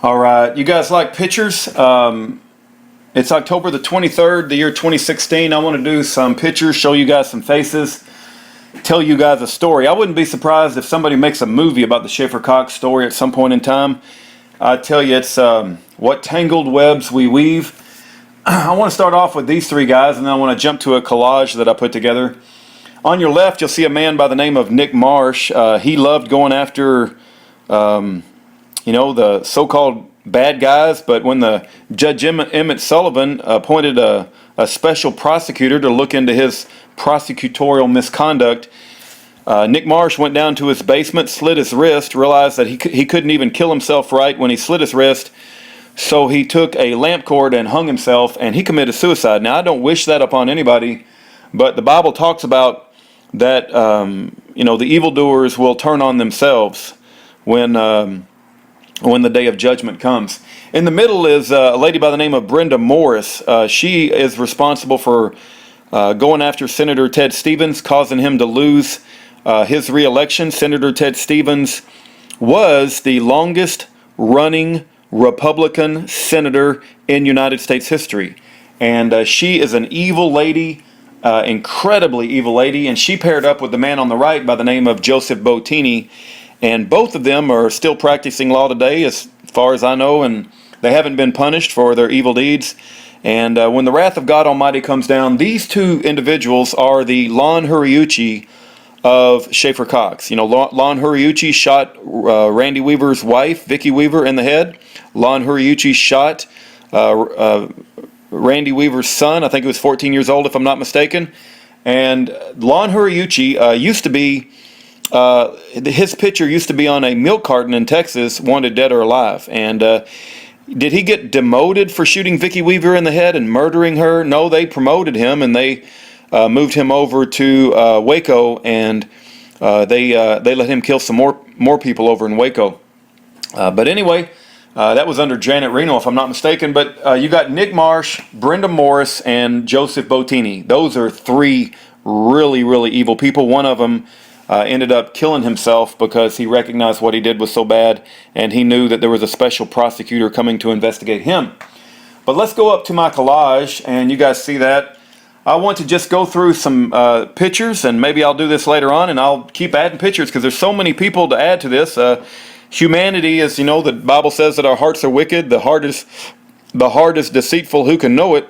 All right, you guys like pictures? It's October the 23rd, the year 2016. I want to do some pictures, show you guys some faces, tell you guys a story. I wouldn't be surprised if somebody makes a movie about the Schaeffer Cox story at some point in time. I tell you, it's what tangled webs we weave. I want to start off with these three guys, and then I want to jump to a collage that I put together. On your left, you'll see a man by the name of Nick Marsh. He loved going after the so-called bad guys, but when the Judge Emmett Sullivan appointed a special prosecutor to look into his prosecutorial misconduct, Nick Marsh went down to his basement, slit his wrist, realized that he couldn't even kill himself right when he slit his wrist, so he took a lamp cord and hung himself, and he committed suicide. Now, I don't wish that upon anybody, but the Bible talks about that the evildoers will turn on themselves when the day of judgment comes. In the middle is a lady by the name of Brenda Morris. She is responsible for going after Senator Ted Stevens, causing him to lose his re-election. Senator Ted Stevens was the longest running Republican senator in United States history. And she is an evil lady, incredibly evil lady, and she paired up with the man on the right by the name of Joseph Bottini. And both of them are still practicing law today, as far as I know, and they haven't been punished for their evil deeds. And when the wrath of God Almighty comes down, these two individuals are the Lon Huriuchi of Schaeffer Cox. Lon Huriuchi shot Randy Weaver's wife, Vicki Weaver, in the head. Lon Huriuchi shot Randy Weaver's son. I think he was 14 years old, if I'm not mistaken. And Lon Huriuchi used to be... his picture used to be on a milk carton in Texas, wanted dead or alive. And did he get demoted for shooting Vicki Weaver in the head and murdering her? No, they promoted him, and they moved him over to Waco, and they let him kill some more people over in Waco. But anyway, that was under Janet Reno, if I'm not mistaken. But you got Nick Marsh, Brenda Morris, and Joseph Bottini. Those are three really, really evil people. One of them ended up killing himself because he recognized what he did was so bad, and he knew that there was a special prosecutor coming to investigate him. But let's go up to my collage, and you guys see that. I want to just go through some pictures, and maybe I'll do this later on, and I'll keep adding pictures because there's so many people to add to this. Humanity is, the Bible says that our hearts are wicked. The heart is deceitful. Who can know it?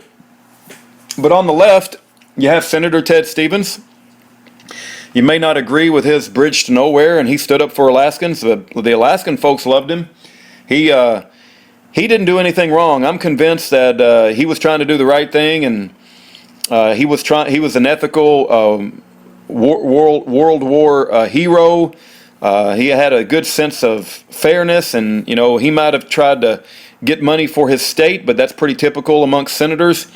But on the left, you have Senator Ted Stevens. You may not agree with his bridge to nowhere, and he stood up for Alaskans. The Alaskan folks loved him. He didn't do anything wrong. I'm convinced that he was trying to do the right thing, and he was an ethical World War hero. He had a good sense of fairness, and he might have tried to get money for his state, but that's pretty typical amongst senators.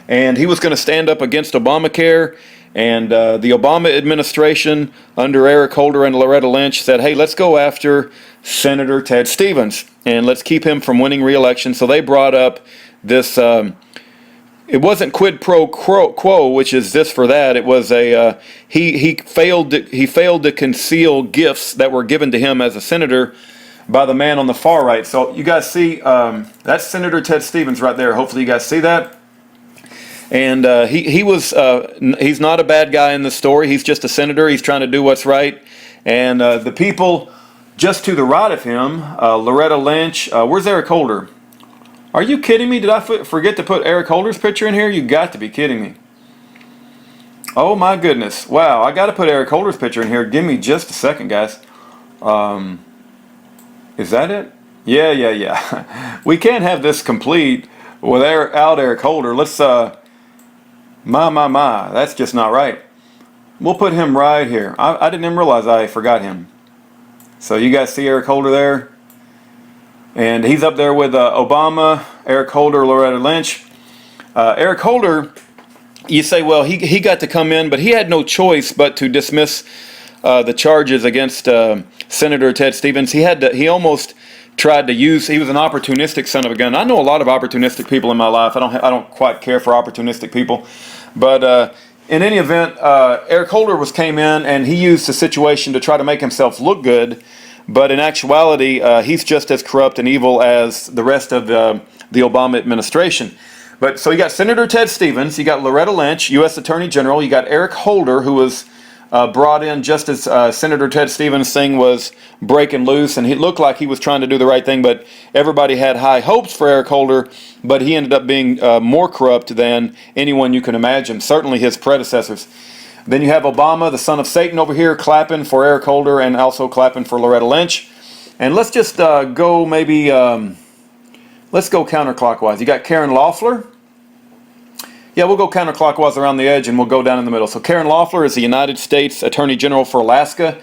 And he was going to stand up against Obamacare. And the Obama administration under Eric Holder and Loretta Lynch said, hey, let's go after Senator Ted Stevens and let's keep him from winning re-election. So they brought up this, it wasn't quid pro quo, which is this for that. It was he failed to conceal gifts that were given to him as a senator by the man on the far right. So you guys see, that's Senator Ted Stevens right there. Hopefully you guys see that. And he's not a bad guy in the story. He's just a senator. He's trying to do what's right. And the people just to the right of him, Loretta Lynch. Where's Eric Holder? Are you kidding me? Did I forget to put Eric Holder's picture in here? You got to be kidding me. Oh my goodness. Wow, I got to put Eric Holder's picture in here. Give me just a second, guys. Is that it? Yeah. We can't have this complete without Eric Holder. Let's... My, that's just not right. We'll put him right here. I didn't even realize I forgot him. So you guys see Eric Holder there? And he's up there with Obama, Eric Holder, Loretta Lynch. Eric Holder, you say, well, he got to come in, but he had no choice but to dismiss the charges against Senator Ted Stevens. He almost tried to use, he was an opportunistic son of a gun. I know a lot of opportunistic people in my life. I don't quite care for opportunistic people. But in any event, Eric Holder came in and he used the situation to try to make himself look good But in actuality, he's just as corrupt and evil as the rest of the Obama administration. But so you got Senator Ted Stevens, you got Loretta Lynch, U.S. Attorney General, you got Eric Holder, who was brought in just as Senator Ted Stevens' thing was breaking loose, and he looked like he was trying to do the right thing, but everybody had high hopes for Eric Holder, but he ended up being more corrupt than anyone you can imagine, certainly his predecessors. Then you have Obama, the son of Satan, over here clapping for Eric Holder and also clapping for Loretta Lynch. And let's just go maybe, let's go counterclockwise. You got Karen Loeffler. Yeah, we'll go counterclockwise around the edge and we'll go down in the middle. So Karen Loeffler is the United States Attorney General for Alaska.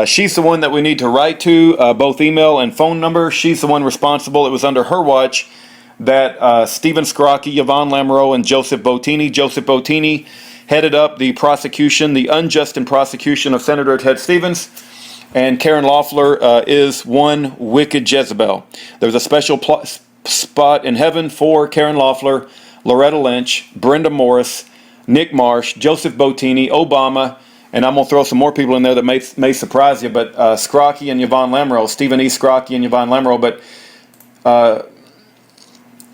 She's the one that we need to write to, both email and phone number. She's the one responsible. It was under her watch that Stephen Scrocchi, Yvonne Lamoureux, and Joseph Bottini. Joseph Bottini headed up the prosecution, the unjust prosecution of Senator Ted Stevens. And Karen Loeffler is one wicked Jezebel. There's a special spot in heaven for Karen Loeffler, Loretta Lynch, Brenda Morris, Nick Marsh, Joseph Bottini, Obama, and I'm going to throw some more people in there that may surprise you, but Scrocchi and Yvonne Lamoureux, Stephen E. Scrocchi and Yvonne Lamoureux. But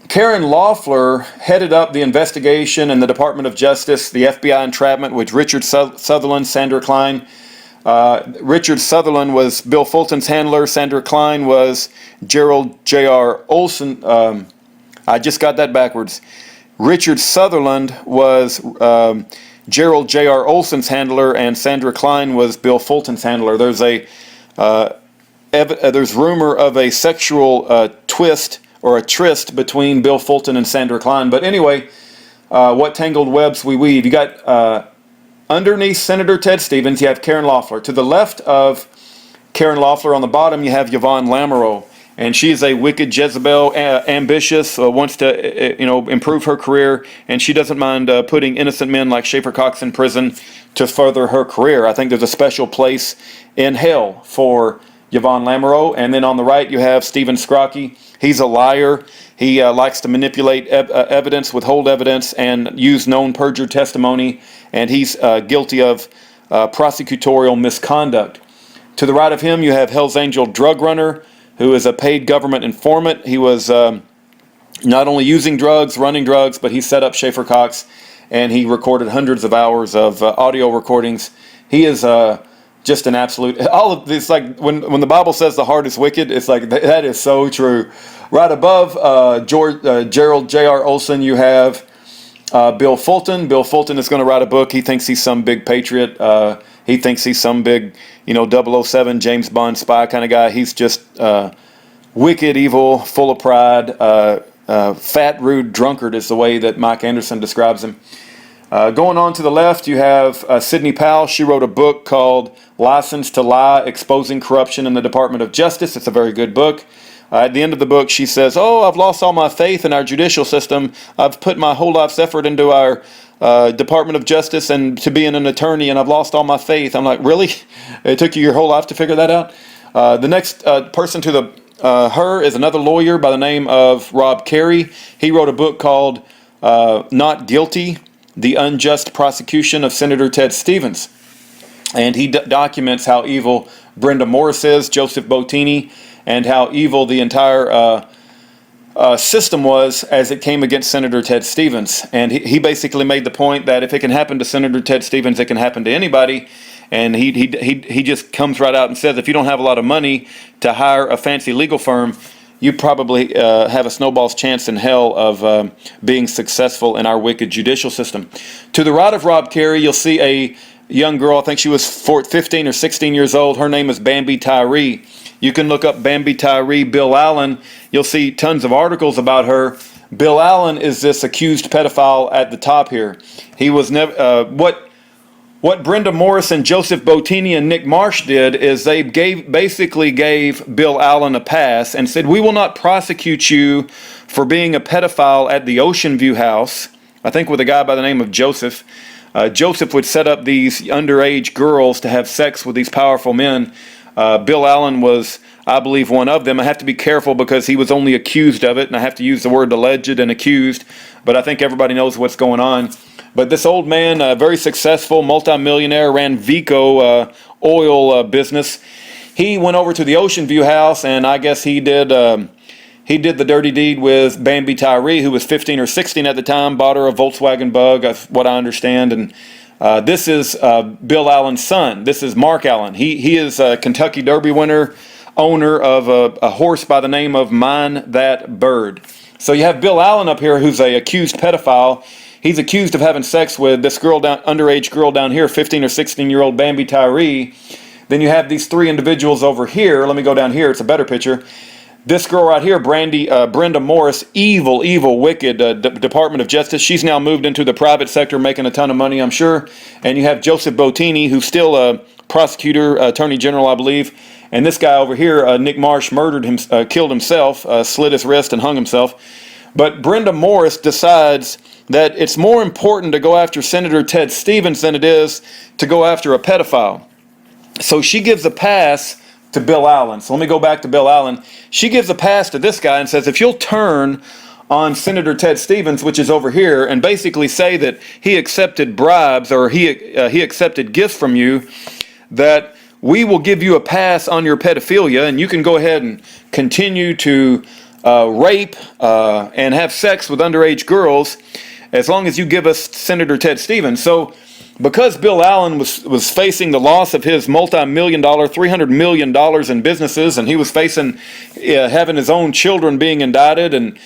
Karen Loeffler headed up the investigation in the Department of Justice, the FBI entrapment with Richard Sutherland, Sandra Klein. Richard Sutherland was Bill Fulton's handler. Sandra Klein was Gerald J.R. Olson. I just got that backwards. Richard Sutherland was Gerald J.R. Olson's handler, and Sandra Klein was Bill Fulton's handler. There's there's rumor of a sexual twist or a tryst between Bill Fulton and Sandra Klein. But anyway, what tangled webs we weave. You got underneath Senator Ted Stevens, you have Karen Loeffler. To the left of Karen Loeffler on the bottom, you have Yvonne Lamoureux. And she's a wicked Jezebel, ambitious, wants to improve her career, and she doesn't mind putting innocent men like Schaeffer Cox in prison to further her career. I think there's a special place in hell for Yvonne Lamoureux. And then on the right you have Stephen Scrocchi. He's a liar. He likes to manipulate evidence, withhold evidence, and use known perjured testimony, and he's guilty of prosecutorial misconduct. To the right of him you have Hell's Angel drug runner, who is a paid government informant. He was not only using drugs, running drugs, but he set up Schaeffer Cox, and he recorded hundreds of hours of audio recordings. He is just an absolute. All of this, like when the Bible says the heart is wicked, it's like that is so true. Right above Gerald J.R. Olson, you have Bill Fulton. Bill Fulton is going to write a book. He thinks he's some big patriot. He thinks he's some big, 007 James Bond spy kind of guy. He's just wicked, evil, full of pride, fat, rude drunkard is the way that Mike Anderson describes him. Going on to the left, you have Sidney Powell. She wrote a book called License to Lie, Exposing Corruption in the Department of Justice. It's a very good book. At the end of the book, she says, I've lost all my faith in our judicial system. I've put my whole life's effort into our Department of Justice and to being an attorney, and I've lost all my faith. I'm like, really? It took you your whole life to figure that out? The next person to her is another lawyer by the name of Rob Carey. He wrote a book called Not Guilty, The Unjust Prosecution of Senator Ted Stevens. And he documents how evil Brenda Morris is, Joseph Bottini, and how evil the entire system was as it came against Senator Ted Stevens. And he basically made the point that if it can happen to Senator Ted Stevens, it can happen to anybody. And he just comes right out and says, if you don't have a lot of money to hire a fancy legal firm, you probably have a snowball's chance in hell of being successful in our wicked judicial system. To the right of Rob Carey, you'll see a young girl. I think she was 15 or 16 years old. Her name is Bambi Tyree. You can look up Bambi Tyree, Bill Allen. You'll see tons of articles about her. Bill Allen is this accused pedophile at the top here. He was never. What Brenda Morris and Joseph Bottini and Nick Marsh did is they basically gave Bill Allen a pass and said, we will not prosecute you for being a pedophile at the Ocean View house. I think with a guy by the name of Joseph. Joseph would set up these underage girls to have sex with these powerful men. Bill Allen was, I believe, one of them. I have to be careful because he was only accused of it, and I have to use the word alleged and accused, but I think everybody knows what's going on. But this old man, very successful, multimillionaire, ran Vico oil business. he went over to the Ocean View house, and I guess he did the dirty deed with Bambi Tyree, who was 15 or 16 at the time, bought her a Volkswagen Bug, what I understand. And this is Bill Allen's son. This is Mark Allen. He is a Kentucky Derby winner, owner of a horse by the name of Mine That Bird. So you have Bill Allen up here, who's a accused pedophile. He's accused of having sex with this underage girl down here, 15 or 16-year-old Bambi Tyree. Then you have these three individuals over here. Let me go down here. It's a better picture. This girl right here, Brenda Morris, evil, wicked Department of Justice. She's now moved into the private sector, making a ton of money, I'm sure. And you have Joseph Bottini, who's still a prosecutor, attorney general, I believe. And this guy over here, Nick Marsh, killed himself, slit his wrist and hung himself. But Brenda Morris decides that it's more important to go after Senator Ted Stevens than it is to go after a pedophile. So she gives a pass to Bill Allen. So let me go back to Bill Allen. She gives a pass to this guy and says, if you'll turn on Senator Ted Stevens, which is over here, and basically say that he accepted bribes or he accepted gifts from you, that we will give you a pass on your pedophilia, and you can go ahead and continue to rape and have sex with underage girls as long as you give us Senator Ted Stevens. So because Bill Allen was facing the loss of his multi-million-dollar, $300 million in businesses, and he was facing having his own children being indicted, and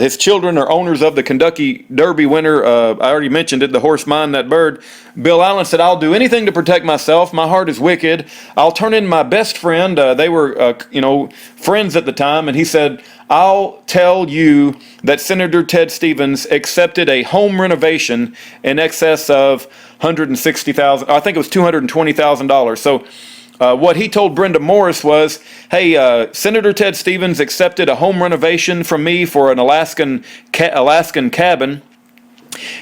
his children are owners of the Kentucky Derby winner, I already mentioned it, the horse Mine That Bird. Bill Allen said, I'll do anything to protect myself. My heart is wicked. I'll turn in my best friend. They were, friends at the time, and he said, I'll tell you that Senator Ted Stevens accepted a home renovation in excess of $160,000. I think it was $220,000. So what he told Brenda Morris was, hey, Senator Ted Stevens accepted a home renovation from me for an Alaskan cabin,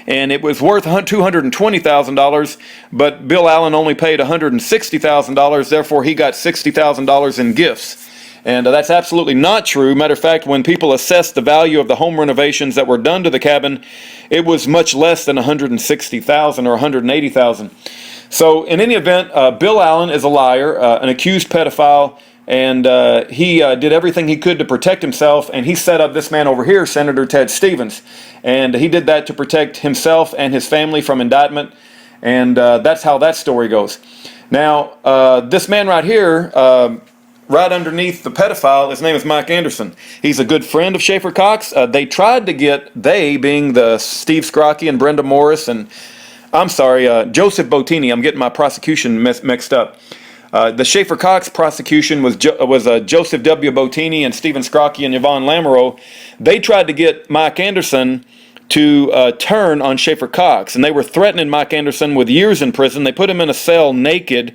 and it was worth $220,000, but Bill Allen only paid $160,000, therefore he got $60,000 in gifts. And that's absolutely not true. Matter of fact, when people assessed the value of the home renovations that were done to the cabin, it was much less than $160,000 or $180,000. So in any event, Bill Allen is a liar, an accused pedophile, and he did everything he could to protect himself, and he set up this man over here, Senator Ted Stevens. And he did that to protect himself and his family from indictment, and that's how that story goes. Now, this man right here, right underneath the pedophile, his name is Mike Anderson. He's a good friend of Schaeffer Cox. They tried to get, they being the Steve Scrocky and Brenda Morris, and I'm sorry, Joseph Bottini. I'm getting my prosecution mixed up. The Schaeffer Cox prosecution was Joseph W. Bottini and Stephen Scrocky and Yvonne Lamoureux. They tried to get Mike Anderson to turn on Schaeffer Cox, and they were threatening Mike Anderson with years in prison. They put him in a cell naked,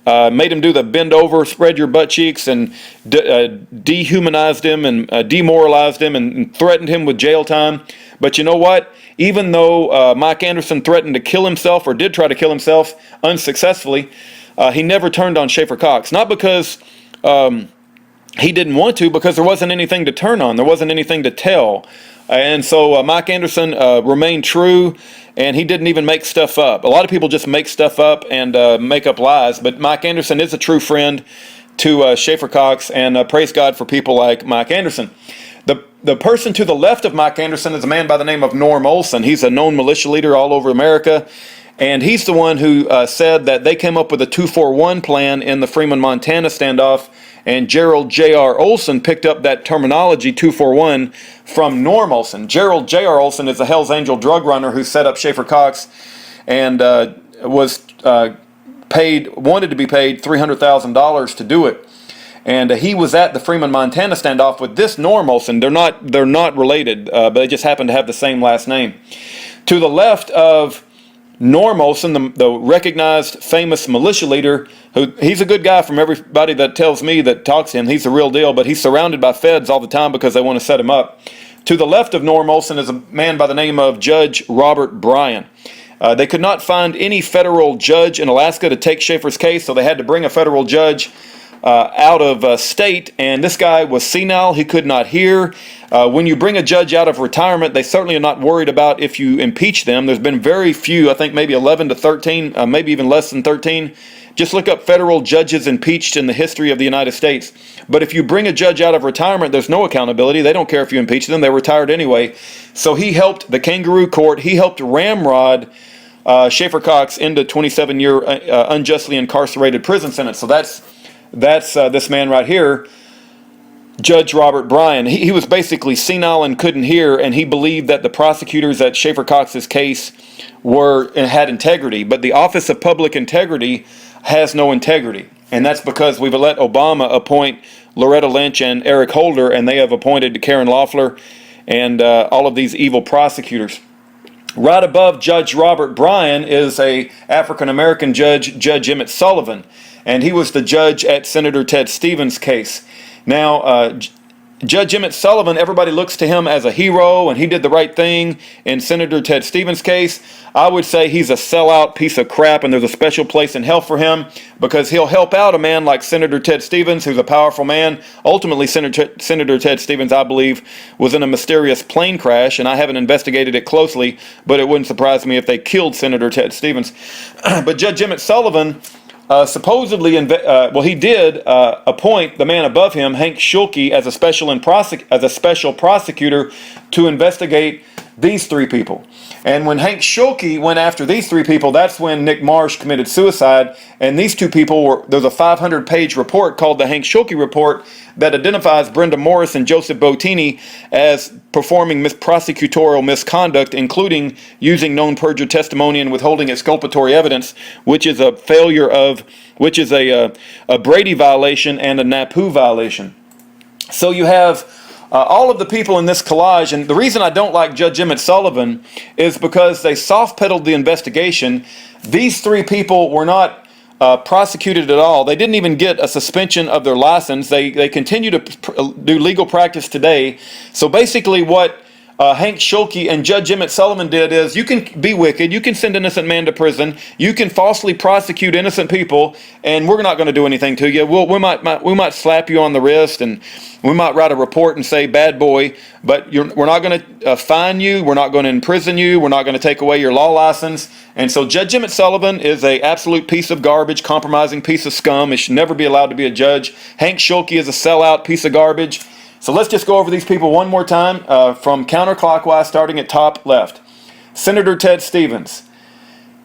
made him do the bend over, spread your butt cheeks, and dehumanized him and demoralized him and threatened him with jail time. But you know what? Even though Mike Anderson threatened to kill himself, or did try to kill himself unsuccessfully, he never turned on Schaeffer Cox. Not because he didn't want to, because there wasn't anything to turn on. There wasn't anything to tell. And so Mike Anderson remained true, and he didn't even make stuff up. A lot of people just make stuff up and make up lies, but Mike Anderson is a true friend to Schaeffer Cox, and praise God for people like Mike Anderson. The person to the left of Mike Anderson is a man by the name of Norm Olson. He's a known militia leader all over America, and he's the one who said that they came up with a 241 plan in the Freeman, Montana standoff, and Gerald J.R. Olson picked up that terminology 241 from Norm Olson. Gerald J.R. Olson is a Hells Angel drug runner who set up Schaeffer Cox and was wanted to be paid $300,000 to do it. And he was at the Freeman, Montana standoff with this Norm Olson. They're not related, but they just happen to have the same last name. To the left of Norm Olson, the recognized famous militia leader, he's a good guy from everybody that tells me that talks to him. He's the real deal, but he's surrounded by feds all the time because they want to set him up. To the left of Norm Olson is a man by the name of Judge Robert Bryan. They could not find any federal judge in Alaska to take Schaeffer's case, so they had to bring a federal judge out of state, and this guy was senile. He could not hear. When you bring a judge out of retirement, they certainly are not worried about if you impeach them. There's been very few, I think maybe 11 to 13, maybe even less than 13 Just look up federal judges impeached in the history of the United States. But if you bring a judge out of retirement, there's no accountability. They don't care if you impeach them. They're retired anyway. So he helped the kangaroo court. He helped ramrod Schaeffer Cox into 27-year unjustly incarcerated prison sentence. So that's this man right here, Judge Robert Bryan. He was basically senile and couldn't hear, and he believed that the prosecutors at Schaeffer Cox's case had integrity. But the Office of Public Integrity has no integrity, and that's because we've let Obama appoint Loretta Lynch and Eric Holder, and they have appointed Karen Loeffler and all of these evil prosecutors. Right above Judge Robert Bryan is a African-American judge, Judge Emmett Sullivan, and he was the judge at Senator Ted Stevens' case. Now, Judge Emmett Sullivan, everybody looks to him as a hero, and he did the right thing in Senator Ted Stevens' case. I would say he's a sellout piece of crap, and there's a special place in hell for him because he'll help out a man like Senator Ted Stevens, who's a powerful man. Ultimately, Senator Ted Stevens, I believe, was in a mysterious plane crash, and I haven't investigated it closely, but it wouldn't surprise me if they killed Senator Ted Stevens. But Judge Emmett Sullivan supposedly, he did appoint the man above him, Hank Schulke, as a special prosecutor to investigate these three people. And when Hank Schulke went after these three people, that's when Nick Marsh committed suicide. And these two people there's a 500-page report called the Hank Schulke Report that identifies Brenda Morris and Joseph Bottini as performing prosecutorial misconduct, including using known perjured testimony and withholding exculpatory evidence, which is a Brady violation and a NAPU violation. So you have all of the people in this collage, and the reason I don't like Judge Emmett Sullivan is because they soft-pedaled the investigation. These three people were not prosecuted at all. They didn't even get a suspension of their license. They continue to do legal practice today. So basically what Hank Schulke and Judge Emmett Sullivan did is, you can be wicked, you can send innocent man to prison, you can falsely prosecute innocent people, and we're not going to do anything to you. We might slap you on the wrist, and we might write a report and say bad boy, but we're not going to fine you, we're not going to imprison you, we're not going to take away your law license. And so Judge Emmett Sullivan is an absolute piece of garbage, compromising piece of scum. He should never be allowed to be a judge. Hank Schulke is a sellout piece of garbage. So let's just go over these people one more time from counterclockwise, starting at top left. Senator Ted Stevens,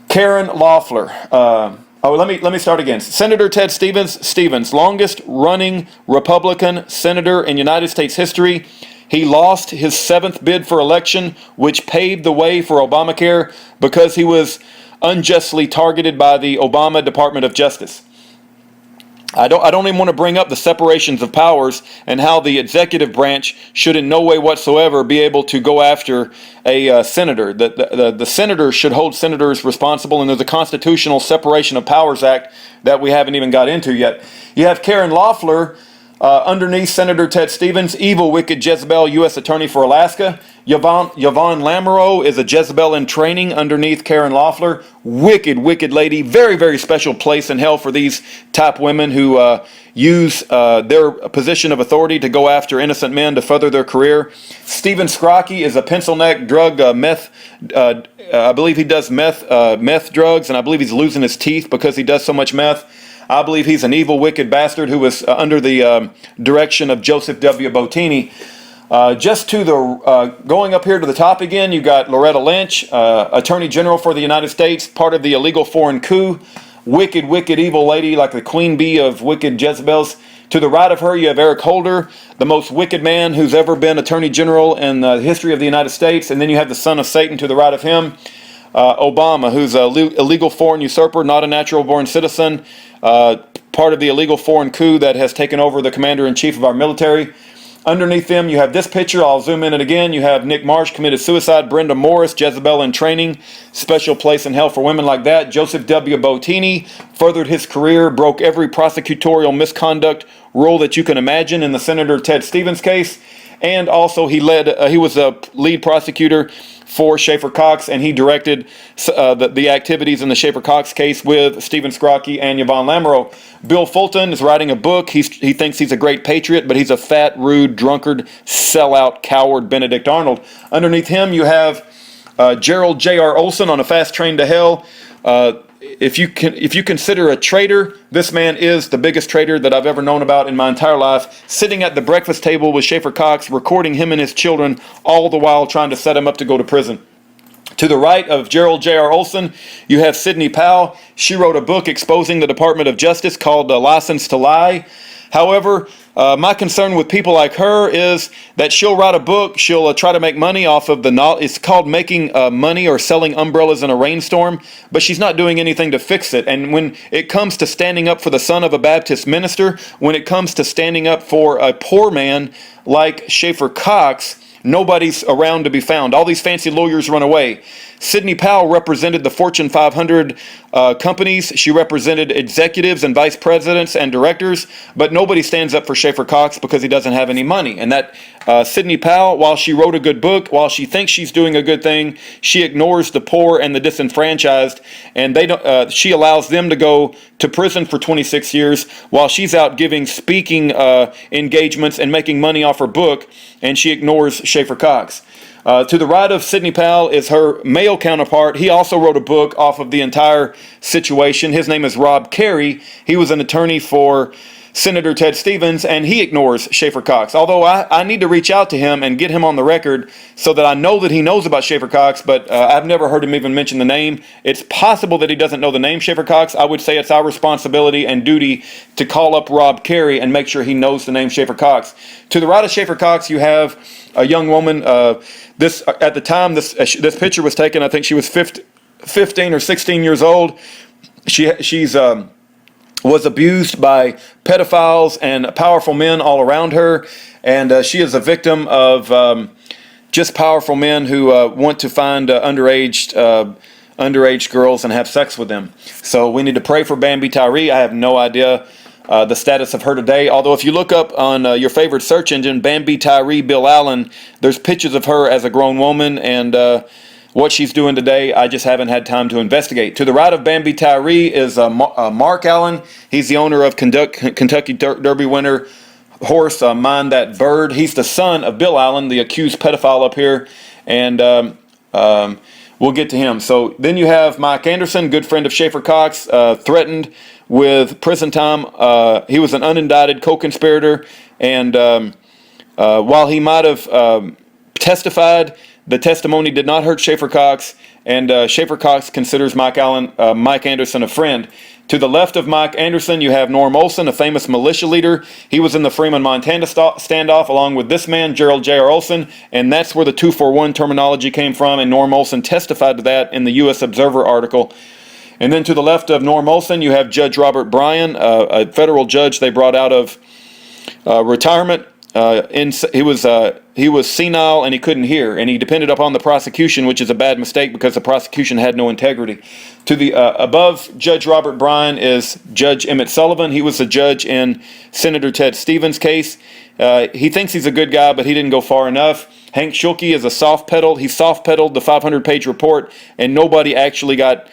Karen Loeffler. Let me start again. Senator Ted Stevens, longest running Republican senator in United States history. He lost his 7th bid for election, which paved the way for Obamacare because he was unjustly targeted by the Obama Department of Justice. I don't even want to bring up the separations of powers and how the executive branch should in no way whatsoever be able to go after a senator. The senators should hold senators responsible, and there's a constitutional separation of powers act that we haven't even got into yet. You have Karen Loeffler underneath Senator Ted Stevens, evil, wicked Jezebel, U.S. Attorney for Alaska. Yvonne Lamoureux is a Jezebel in training underneath Karen Loeffler. Wicked, wicked lady. Very, very special place in hell for these type women who use their position of authority to go after innocent men to further their career. Stephen Scrocky is a pencil neck drug meth. I believe he does meth drugs, and I believe he's losing his teeth because he does so much meth. I believe he's an evil, wicked bastard who was under the direction of Joseph W. Bottini. Just to the going up here to the top again, you got Loretta Lynch, Attorney General for the United States, part of the illegal foreign coup. Wicked, wicked, evil lady, like the queen bee of wicked Jezebels. To the right of her, you have Eric Holder, the most wicked man who's ever been Attorney General in the history of the United States. And then you have the son of Satan to the right of him, Obama, who's a illegal foreign usurper, not a natural-born citizen, part of the illegal foreign coup that has taken over the commander-in-chief of our military. Underneath them, you have this picture. I'll zoom in it again. You have Nick Marsh, committed suicide. Brenda Morris, Jezebel in training. Special place in hell for women like that. Joseph W. Bottini furthered his career, broke every prosecutorial misconduct rule that you can imagine in the Senator Ted Stevens case. And also he was a lead prosecutor for Schaeffer Cox, and he directed the activities in the Schaeffer Cox case with Stephen Scrocky and Yvonne Lamoureux. Bill Fulton is writing a book. He thinks he's a great patriot, but he's a fat, rude, drunkard, sellout, coward Benedict Arnold. Underneath him, you have Gerald J.R. Olson on a fast train to hell. if you consider a traitor, this man is the biggest traitor that I've ever known about in my entire life. Sitting at the breakfast table with Schaeffer Cox, recording him and his children, all the while trying to set him up to go to prison. To the right of Gerald J.R. Olson, you have Sidney Powell. She wrote a book exposing the Department of Justice called License to Lie. However, my concern with people like her is that she'll write a book, she'll try to make money off of it's called making money or selling umbrellas in a rainstorm, but she's not doing anything to fix it. And when it comes to standing up for the son of a Baptist minister, when it comes to standing up for a poor man like Schaeffer Cox, nobody's around to be found. All these fancy lawyers run away. Sidney Powell represented the Fortune 500 companies. She represented executives and vice presidents and directors, but nobody stands up for Schaeffer Cox because he doesn't have any money. And that Sidney Powell, while she wrote a good book, while she thinks she's doing a good thing, she ignores the poor and the disenfranchised, and she allows them to go to prison for 26 years while she's out giving speaking engagements and making money off her book, and she ignores Schaeffer Cox. To the right of Sidney Powell is her male counterpart. He also wrote a book off of the entire situation. His name is Rob Carey. He was an attorney for Senator Ted Stevens, and he ignores Schaeffer Cox. Although I need to reach out to him and get him on the record so that I know that he knows about Schaeffer Cox, but I've never heard him even mention the name. It's possible that he doesn't know the name Schaeffer Cox. I would say it's our responsibility and duty to call up Rob Carey and make sure he knows the name Schaeffer Cox. To the right of Schaeffer Cox, you have a young woman. At the time this picture was taken, I think she was 15 or 16 years old. She's was abused by pedophiles and powerful men all around her, and she is a victim of just powerful men who want to find underage girls and have sex with them. So we need to pray for Bambi Tyree. I have no idea the status of her today. Although if you look up on your favorite search engine, Bambi Tyree Bill Allen, there's pictures of her as a grown woman, and what she's doing today, I just haven't had time to investigate. To the right of Bambi Tyree is Mark Allen. He's the owner of Kentucky Derby winner horse Mind That Bird. He's the son of Bill Allen, the accused pedophile up here, and we'll get to him. So then you have Mike Anderson, good friend of Schaeffer Cox, threatened with prison time. He was an unindicted co-conspirator, and while he might have testified, the testimony did not hurt Schaeffer Cox, and Schaeffer Cox considers Mike Anderson a friend. To the left of Mike Anderson, you have Norm Olson, a famous militia leader. He was in the Freeman, Montana standoff along with this man, Gerald J.R. Olson, and that's where the 2-for-1 terminology came from, and Norm Olson testified to that in the U.S. Observer article. And then to the left of Norm Olson, you have Judge Robert Bryan, a federal judge they brought out of retirement. He was senile and he couldn't hear, and he depended upon the prosecution, which is a bad mistake because the prosecution had no integrity. To the above Judge Robert Bryan is Judge Emmett Sullivan. He was the judge in Senator Ted Stevens' case. He thinks he's a good guy, but he didn't go far enough. Hank Schulke is a soft-pedaled. He soft-pedaled the 500-page report, and nobody actually got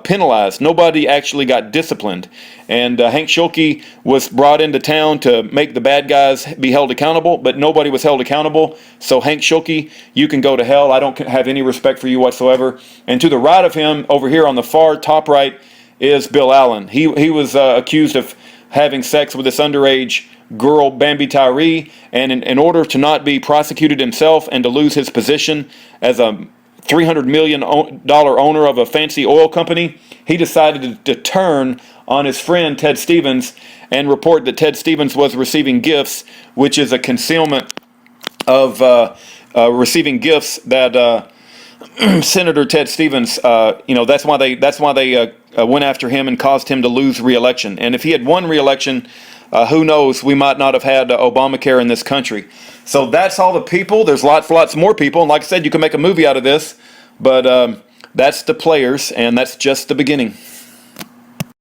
penalized. Nobody actually got disciplined. And Hank Schulke was brought into town to make the bad guys be held accountable, but nobody was held accountable. So Hank Schulke, you can go to hell. I don't have any respect for you whatsoever. And to the right of him, over here on the far top right, is Bill Allen. He was accused of having sex with this underage girl, Bambi Tyree, and in order to not be prosecuted himself and to lose his position as a $300 million owner of a fancy oil company, he decided to turn on his friend Ted Stevens and report that Ted Stevens was receiving gifts, which is a concealment of receiving gifts that Senator Ted Stevens, that's why they went after him and caused him to lose re-election. And if he had won re-election, who knows, we might not have had Obamacare in this country. So that's all the people. There's lots more people. And like I said, you can make a movie out of this, but that's the players, and that's just the beginning.